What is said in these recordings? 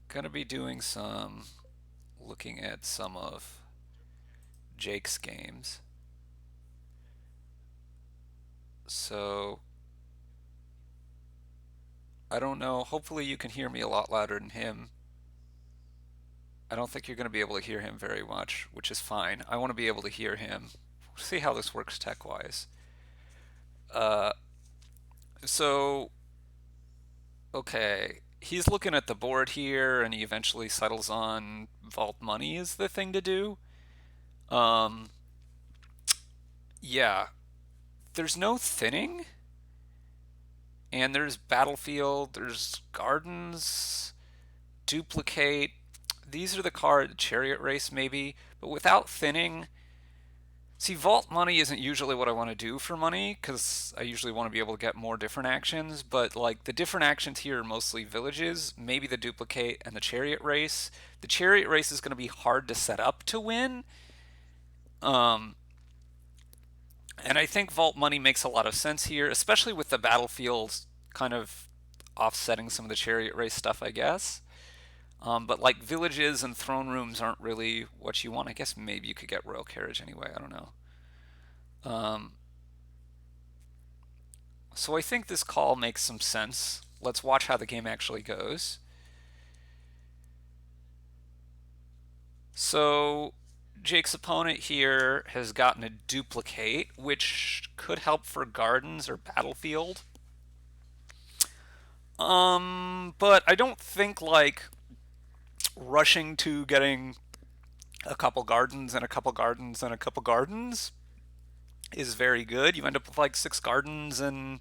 Gonna be doing some looking at some of Jake's games. So I don't know. Hopefully you can hear me a lot louder than him. I don't think you're going to be able to hear him very much, which is fine. I want to be able to hear him. See how this works tech wise. Uh, so okay, he's looking at the board here, and he eventually settles on vault money is the thing to do. Um, yeah, there's no thinning, and there's battlefield, there's gardens, duplicate. These are the card chariot race maybe, but without thinning. See, vault money isn't usually what I want to do for money because I usually want to be able to get more different actions. But like the different actions here are mostly villages, maybe the duplicate and the chariot race. The chariot race is going to be hard to set up to win. Um, and I think vault money makes a lot of sense here, especially with the battlefield kind of offsetting some of the chariot race stuff, I guess. But like villages and throne rooms aren't really what you want. I guess maybe you could get royal carriage anyway. I don't know. Um, so I think this call makes some sense. Let's watch how the game actually goes. So Jake's opponent here has gotten a duplicate, which could help for gardens or battlefield. But I don't think like rushing to getting a couple gardens and a couple gardens and a couple gardens is very good. You end up with like 6 gardens and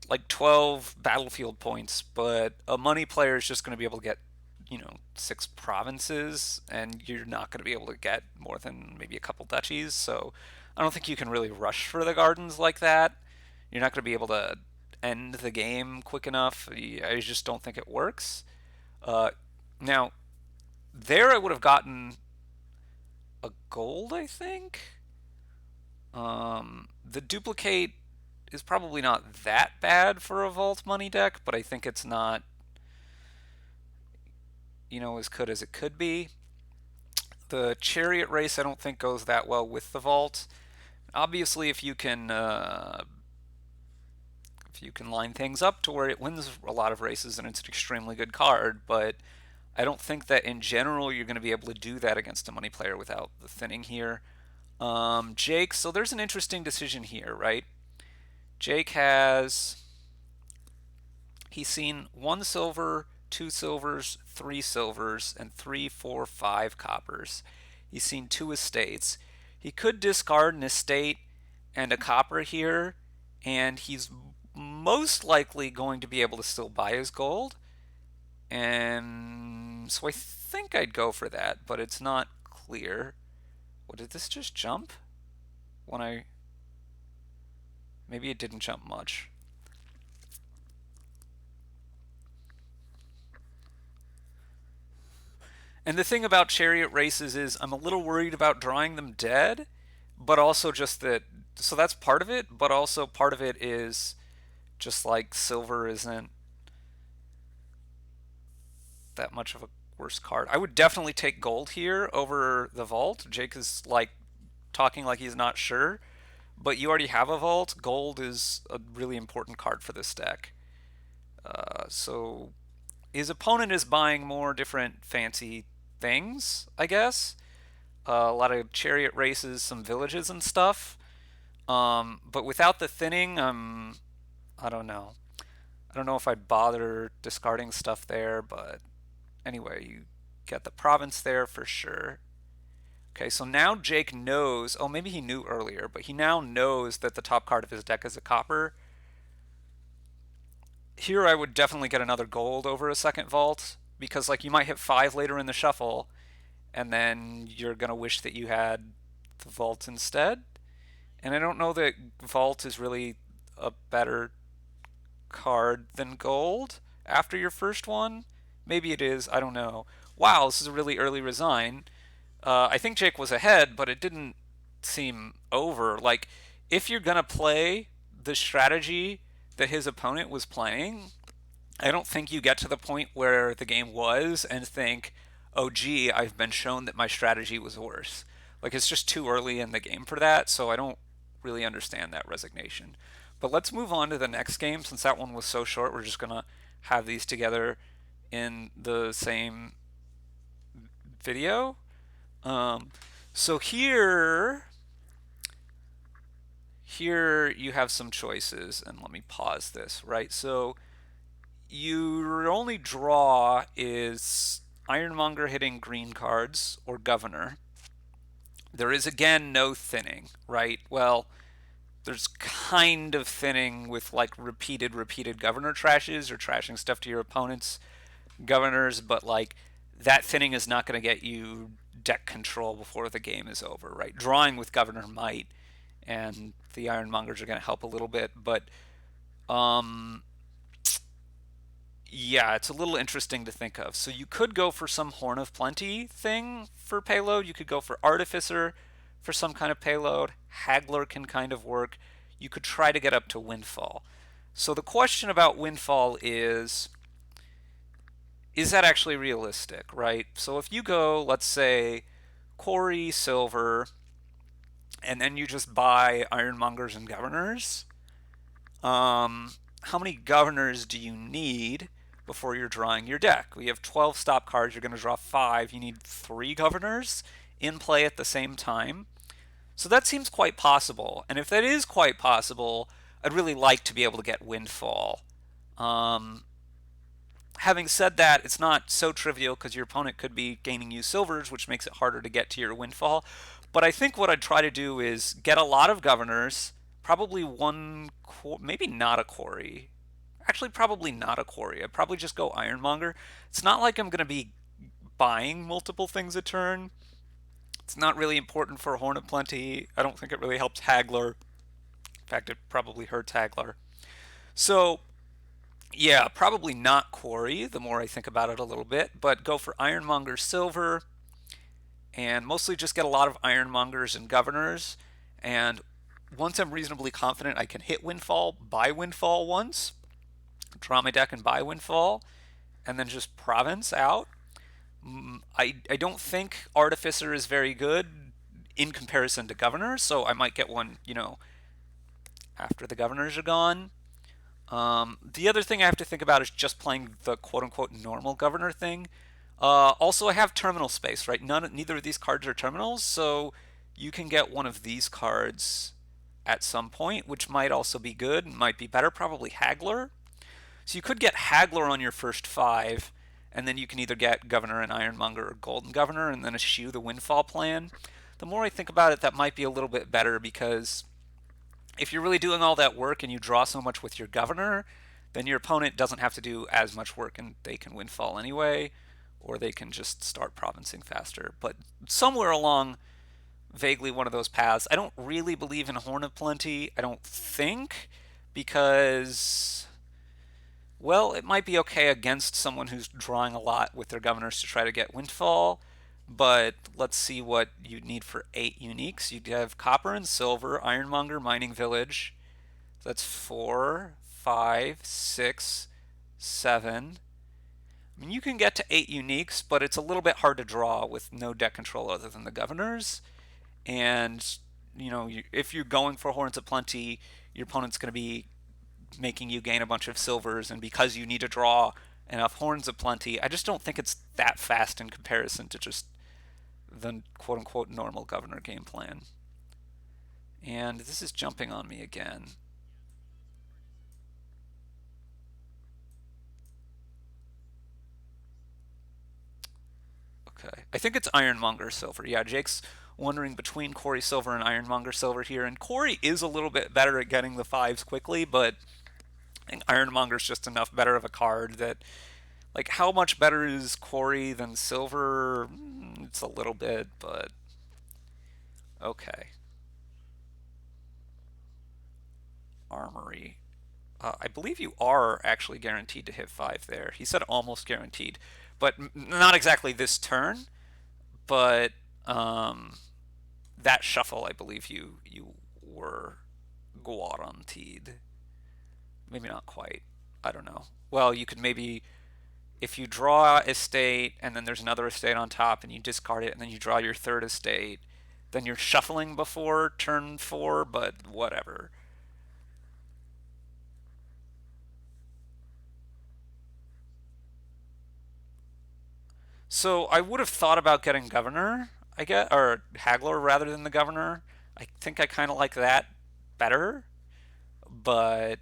like 12 battlefield points, but a money player is just going to be able to get, 6 provinces, and you're not going to be able to get more than maybe a couple duchies. So I don't think you can really rush for the gardens like that. You're not going to be able to end the game quick enough. I just don't think it works. Uh, Now, there I would have gotten a gold, I think. The duplicate is probably not that bad for a vault money deck, but I think it's not, as good as it could be. The chariot race I don't think goes that well with the vault. Obviously, if you can line things up to where it wins a lot of races, then it's an extremely good card. But I don't think that in general you're going to be able to do that against a money player without the thinning here. Jake, so there's an interesting decision here, right? Jake he's seen 1 silver, 2 silvers, 3 silvers, and 3, 4, 5 coppers. He's seen 2 estates. He could discard an estate and a copper here, and he's most likely going to be able to still buy his gold. And so I think I'd go for that, but it's not clear. What, did this just jump? When I. Maybe it didn't jump much. And the thing about chariot races is I'm a little worried about drawing them dead, but also just that. So that's part of it, but also part of it is just like silver isn't that much of a worse card. I would definitely take gold here over the vault. Jake is like talking like he's not sure, but you already have a vault. Gold is a really important card for this deck. So his opponent is buying more different fancy things, I guess. A lot of chariot races, some villages and stuff. But without the thinning, I don't know. I don't know if I'd bother discarding stuff there, but anyway, you get the province there for sure. Okay, so now Jake knows. Oh, maybe he knew earlier, but he now knows that the top card of his deck is a copper. Here, I would definitely get another gold over a second vault because, like, you might hit 5 later in the shuffle, and then you're gonna wish that you had the vault instead. And I don't know that vault is really a better card than gold after your first one. Maybe it is. I don't know. Wow, this is a really early resign. I think Jake was ahead, but it didn't seem over. Like, if you're gonna play the strategy that his opponent was playing, I don't think you get to the point where the game was and think, oh, gee, I've been shown that my strategy was worse. Like, it's just too early in the game for that, so I don't really understand that resignation. But let's move on to the next game. Since that one was so short, we're just going to have these together in the same video. Um, so here you have some choices, and let me pause this, right? So your only draw is Ironmonger hitting green cards or Governor. There is again no thinning, right? Well, there's kind of thinning with like repeated Governor trashes or trashing stuff to your opponent's Governors, but like that thinning is not going to get you deck control before the game is over, right? Drawing with Governor might, and the Ironmongers are going to help a little bit, but um, yeah, it's a little interesting to think of. So you could go for some Horn of Plenty thing for payload. You could go for Artificer for some kind of payload. Haggler can kind of work. You could try to get up to Windfall. So the question about Windfall is that actually realistic, right? So if you go, let's say, Quarry, Silver, and then you just buy Ironmongers and Governors, how many Governors do you need before you're drawing your deck? We have 12 stop cards. You're going to draw 5. You need 3 Governors in play at the same time. So that seems quite possible. And if that is quite possible, I'd really like to be able to get Windfall. Um, Having said that, it's not so trivial because your opponent could be gaining you silvers, which makes it harder to get to your Windfall. But I think what I'd try to do is get a lot of Governors, probably one, maybe not a Quarry. Actually, probably not a Quarry. I'd probably just go Ironmonger. It's not like I'm going to be buying multiple things a turn. It's not really important for Horn of Plenty. I don't think it really helps Haggler. In fact, it probably hurts Haggler. So, yeah, probably not Quarry, the more I think about it a little bit, but go for Ironmonger Silver and mostly just get a lot of Ironmongers and Governors. And once I'm reasonably confident I can hit Windfall, buy Windfall once, draw my deck and buy Windfall, and then just Province out. I don't think Artificer is very good in comparison to Governor, so I might get one, after the Governors are gone. The other thing I have to think about is just playing the quote unquote normal Governor thing. Also, I have terminal space, right? Neither of these cards are terminals, so you can get one of these cards at some point, which might also be good, might be better, probably Haggler. So you could get Haggler on your first 5, and then you can either get Governor and Ironmonger or Golden Governor, and then eschew the Windfall plan. The more I think about it, that might be a little bit better because if you're really doing all that work and you draw so much with your Governor, then your opponent doesn't have to do as much work and they can Windfall anyway, or they can just start provincing faster. But somewhere along vaguely one of those paths, I don't really believe in Horn of Plenty, I don't think, because well, it might be okay against someone who's drawing a lot with their Governors to try to get Windfall, but let's see what you need for 8 uniques. You'd have Copper and Silver, Ironmonger, Mining Village. That's 4, 5, 6, 7. I mean, you can get to 8 uniques, but it's a little bit hard to draw with no deck control other than the Governors. And, if you're going for Horns of Plenty, your opponent's going to be making you gain a bunch of silvers, and because you need to draw enough Horns of Plenty, I just don't think it's that fast in comparison to just the quote unquote normal Governor game plan. And this is jumping on me again. Okay. I think it's Ironmonger Silver. Yeah, Jake's wondering between Quarry Silver and Ironmonger Silver here. And Quarry is a little bit better at getting the 5s quickly, but I think Ironmonger's just enough better of a card that, like, how much better is Quarry than Silver? It's a little bit, but okay. Armory. I believe you are actually guaranteed to hit 5 there. He said almost guaranteed, but not exactly this turn. But that shuffle, I believe you were guaranteed. Maybe not quite. I don't know. well, you could maybe, if you draw estate and then there's another estate on top and you discard it and then you draw your third estate, then you're shuffling before turn 4, but whatever. So I would have thought about getting governor, I guess, or haggler rather than the governor. I think I kind of like that better, but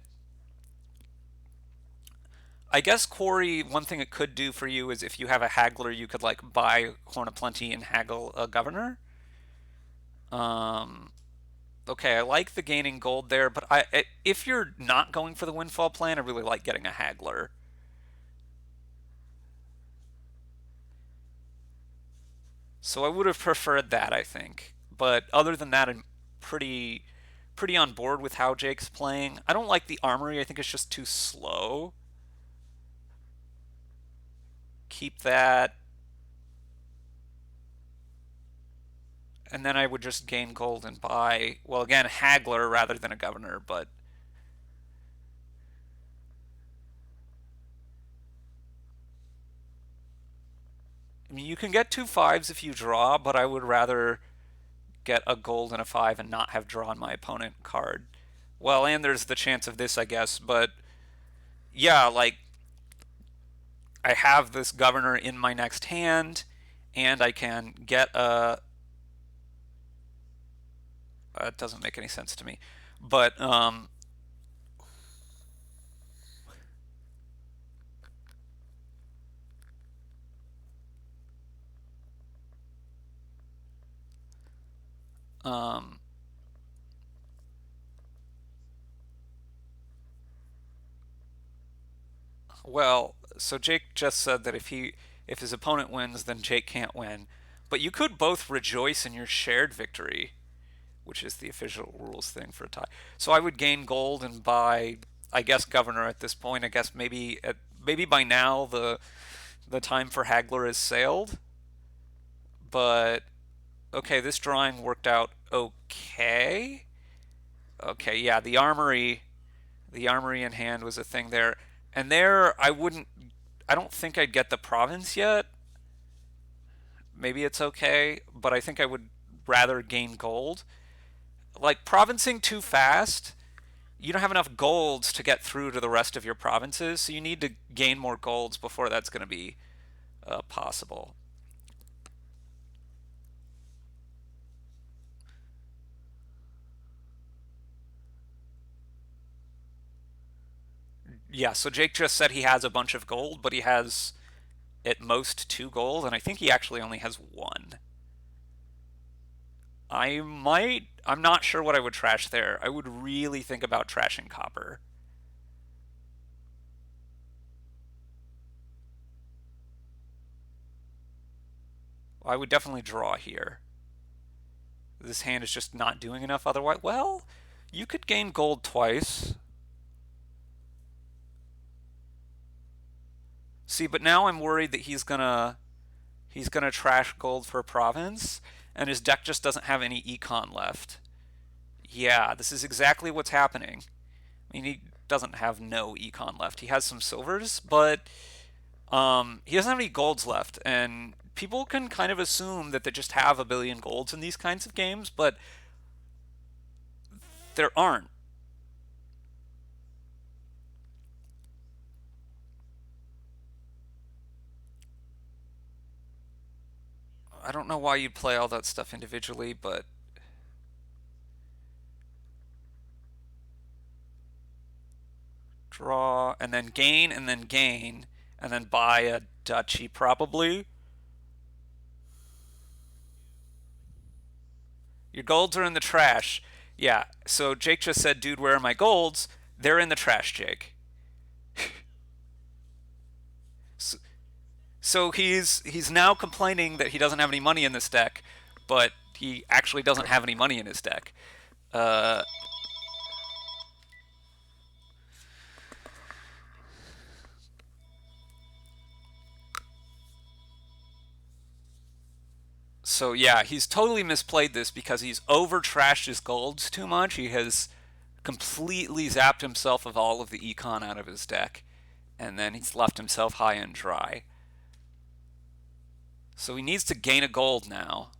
I guess quarry. One thing it could do for you is if you have a haggler, you could like buy Horn of Plenty and haggle a governor. Um, okay, I like the gaining gold there, but if you're not going for the windfall plan, I really like getting a haggler. So I would have preferred that, I think. But other than that, I'm pretty on board with how Jake's playing. I don't like the armory. I think it's just too slow. Keep that, and then I would just gain gold and buy, well, again, haggler rather than a governor, but I mean, you can get two fives if you draw, but I would rather get a gold and a five and not have drawn my opponent card. Well, and there's the chance of this, I guess, but yeah, like I have this governor in my next hand, and I can get a. It doesn't make any sense to me, but um, well, so Jake just said that if his opponent wins, then Jake can't win. But you could both rejoice in your shared victory, which is the official rules thing for a tie. So I would gain gold and buy, I guess, governor at this point. I guess maybe by now the time for haggler is sailed. But okay, this drawing worked out okay. Okay, yeah, the armory in hand was a thing there. And there I don't think I'd get the province yet. Maybe it's okay, but I think I would rather gain gold. Like provincing too fast, you don't have enough golds to get through to the rest of your provinces, so you need to gain more golds before that's going to be possible. Yeah, so Jake just said he has a bunch of gold, but he has at most two gold, and I think he actually only has one. I'm not sure what I would trash there. I would really think about trashing copper. I would definitely draw here. This hand is just not doing enough otherwise. Well, you could gain gold twice. See, but now I'm worried that he's gonna trash gold for a province, and his deck just doesn't have any econ left. Yeah, this is exactly what's happening. I mean, he doesn't have no econ left. He has some silvers, but he doesn't have any golds left, and people can kind of assume that they just have a billion golds in these kinds of games, but there aren't. I don't know why you'd play all that stuff individually, but draw and then gain and then buy a duchy probably. Your golds are in the trash. Yeah, so Jake just said, dude, where are my golds? They're in the trash, Jake. So, so he's now complaining that he doesn't have any money in this deck, but he actually doesn't have any money in his deck. Uh, so yeah, he's totally misplayed this because he's over trashed his golds too much. He has completely zapped himself of all of the econ out of his deck. and then he's left himself high and dry. So he needs to gain a gold now.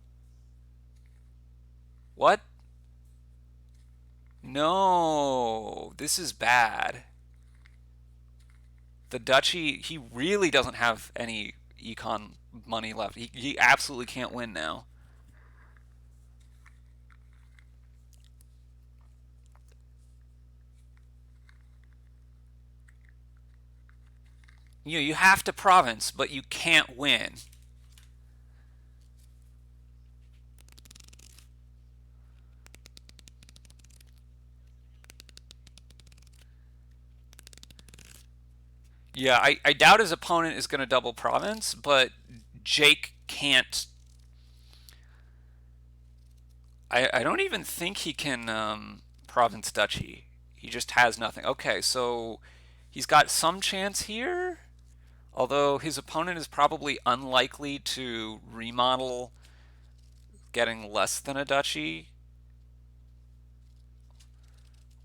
What? No, this is bad. The duchy, he really doesn't have any econ money left. He absolutely can't win now. You have to province, but you can't win. Yeah, I doubt his opponent is going to double province, but Jake can't. I don't even think he can province duchy. He just has nothing. Okay, so he's got some chance here, although his opponent is probably unlikely to remodel getting less than a duchy.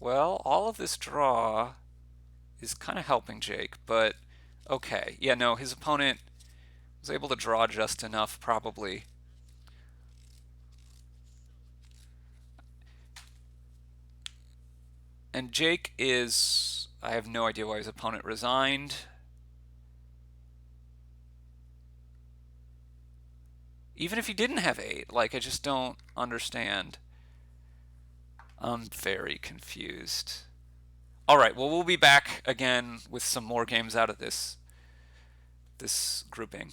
Well, all of this draw is kind of helping Jake, but okay. Yeah, no, his opponent was able to draw just enough, probably. And Jake is... I have no idea why his opponent resigned. Even if he didn't have 8, like, I just don't understand. I'm very confused. All right, well, we'll be back again with some more games out of this grouping.